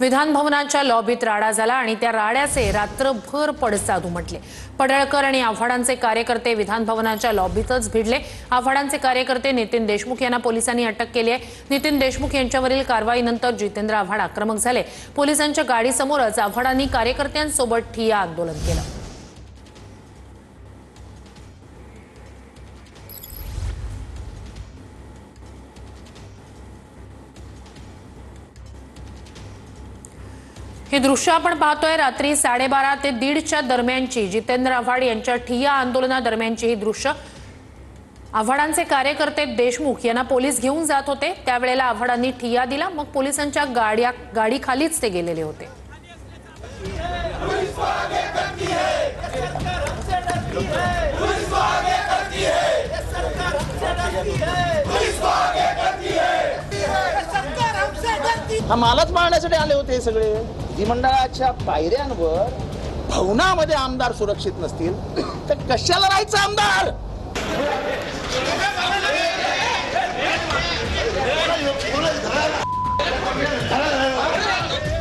विधान भवनाच्या लॉबीत राडा झाला आणि त्या राड्याचे रात्रभर पडसाद उमटले। पडळकर आणि आव्हाडांचे कार्यकर्ते विधान भवनाच्या लॉबीतच भिडले। आव्हाडांचे कार्यकर्ते नितीन देशमुख यांना पोलिसांनी अटक केली आहे। नितीन देशमुख यांच्यावरील कारवाईनंतर जितेंद्र आव्हाड आक्रमक झाले। पोलिसांच्या गाडीसमोरच आव्हाडांनी कार्यकर्त्यांसोबत ठिय्या आंदोलन केलं। हे दृश्य आपण पाहतोय रात्री 12:30 ते 1:30च्या दरम्यानची जितेंद्र आव्हाड यांच्या ठिय्या आंदोलनादरम्यानची ही दृश्य। आव्हाडांचे कार्यकर्ते देशमुख यांना पोलीस घेऊन जात होते, त्यावेळेला आव्हाडांनी ठिय्या दिला, मग पोलिसांच्या गाडी खालीच ते गेलेले होते। आम्हालाच मारण्यासाठी आले होते हे सगळे। विधिमंडळाच्या पायऱ्यांवर भवनामध्ये आमदार सुरक्षित नसतील तर कशाला राहायचं आमदार?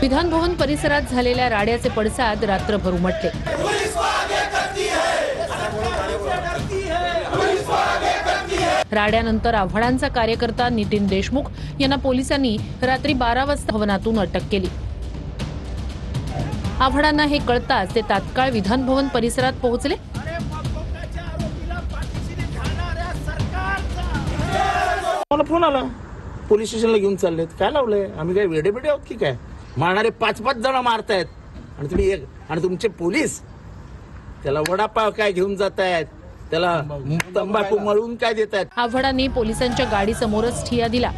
विधान भवन परिसरात झालेल्या राड्याचे पडसाद रात्रभर उमटले। राड्यानंतर आव्हाडांचा कार्यकर्ता नितीन देशमुख यांना पोलिसांनी रात्री 12 वाजता भवनातून अटक केली। आव्हाडांना हे कळताच ते तात्काळ विधान भवन परिसरात पोहोचले। मला फोन आला, पोलीस स्टेशनला घेऊन चाललेत। काय लावलंय? आम्ही काय वेडेबिडे आहोत की काय? मारणारे 5-5 जण मारतायत आणि तुम्ही एक आणि तुमचे पोलीस त्याला वडापाव काय घेऊन जातायत, त्याला तंबाखू मळून काय देतायत। आव्हाडांनी पोलिसांच्या गाडीसमोरच ठिय्या दिला।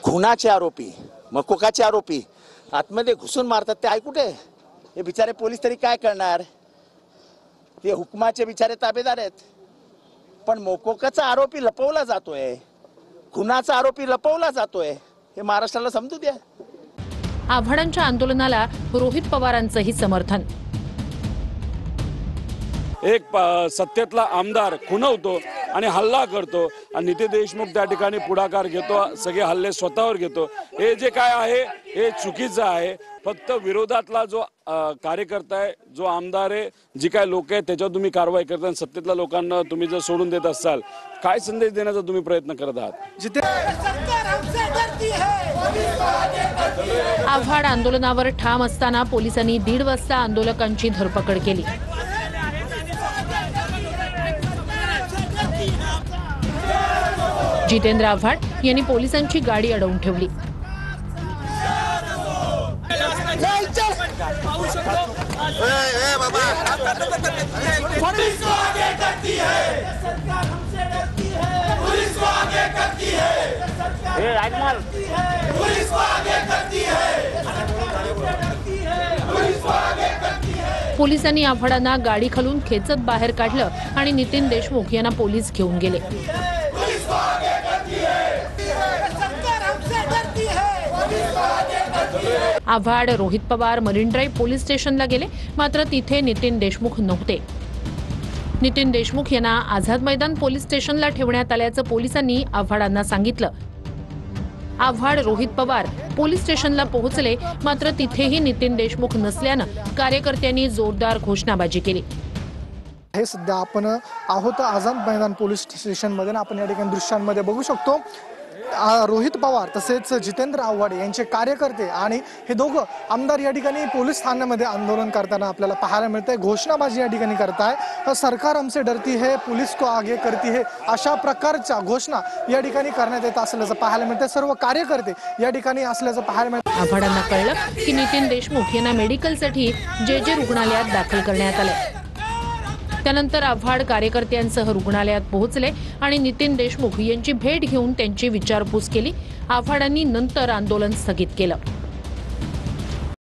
खुनाचे आरोपी, मकोकाचे आरोपी आतमध्ये घुसून मारतात, ते ऐकुटे हे बिचारे पोलीस तरी काय करणार? ते हुकमाचे बिचारे ताबेदार आहेत। पण मकोकाचा आरोपी लपवला जातोय, खुनाचा आरोपी लपवला जातोय, हे महाराष्ट्राला समजू द्या। आव्हाडांच्या आंदोलनाला रोहित पवारांचंही समर्थन। एक सत्तेतला आमदार खुनवतो आणि हल्ला करतो आणि नितीन देशमुख त्या ठिकाणी पुढाकार घेतो, सगळे हल्ले स्वतःवर घेतो। हे जे काय आहे हे चुकीचं आहे। फक्त विरोधातला जो कार्यकर्ता आहे, जो आमदार आहे, जी काय लोक आहेत त्याच्यावर तुम्ही कारवाई करता, सत्तेतल्या लोकांना तुम्ही जर सोडून देत असाल, काय संदेश देण्याचा तुम्ही प्रयत्न करत आहात? आव्हाड आंदोलनावर ठाम असताना पोलिसांनी 1:30 वाजता आंदोलकांची धरपकड केली। जितेंद्र आव्हाड यांनी पोलिसांची गाडी अडवून ठेवली। पोलिसांनी आव्हाडांना गाडी खालून खेचत बाहेर काढलं आणि नितीन देशमुख यांना पोलीस घेऊन गेले। Awhad, Rohit Pawar marine drive police स्टेशनला गेले, मात्र तिथे नितीन देशमुख नव्हते। नितीन देशमुख यांना आझाद मैदान पोलीस स्टेशनला ठेवण्यात आल्याचं पोलिसांनी आव्हाडांना सांगितलं। आव्हाड, रोहित पवार पोलीस स्टेशनला पोहोचले, मात्र तिथेही नितीन देशमुख नसल्यानं कार्यकर्त्यांनी जोरदार घोषणाबाजी केली। हे सध्या आपण आहोत आझाद मैदान पोलीस स्टेशनमध्ये। आपण या ठिकाणी दृश्यांमध्ये बघू शकतो रोहित पवार तसेच जितेंद्र आव्हाड यांचे कार्यकर्ते आणि हे दोघं आमदार या ठिकाणी पोलीस ठाण्यामध्ये आंदोलन करताना आपल्याला पाहायला मिळतंय। घोषणाबाजी या ठिकाणी करताय, सरकार हमसे डरती है, पुलिस को आगे करती है, अशा प्रकारच्या घोषणा या ठिकाणी करण्यात येत असल्याचं पाहायला मिळतंय। सर्व कार्यकर्ते या ठिकाणी असल्याचं पाहायला मिळतंय। आव्हाडांना कळलं की नितीन देशमुख यांना मेडिकलसाठी जे रुग्णालयात दाखल करण्यात आले। त्यानंतर आव्हाड कार्यकर्त्यांसह रुग्णालयात पोहोचले आणि नितीन देशमुख यांची भेट घेऊन त्यांची विचारपूस केली। आव्हाडांनी नंतर आंदोलन स्थगित केलं।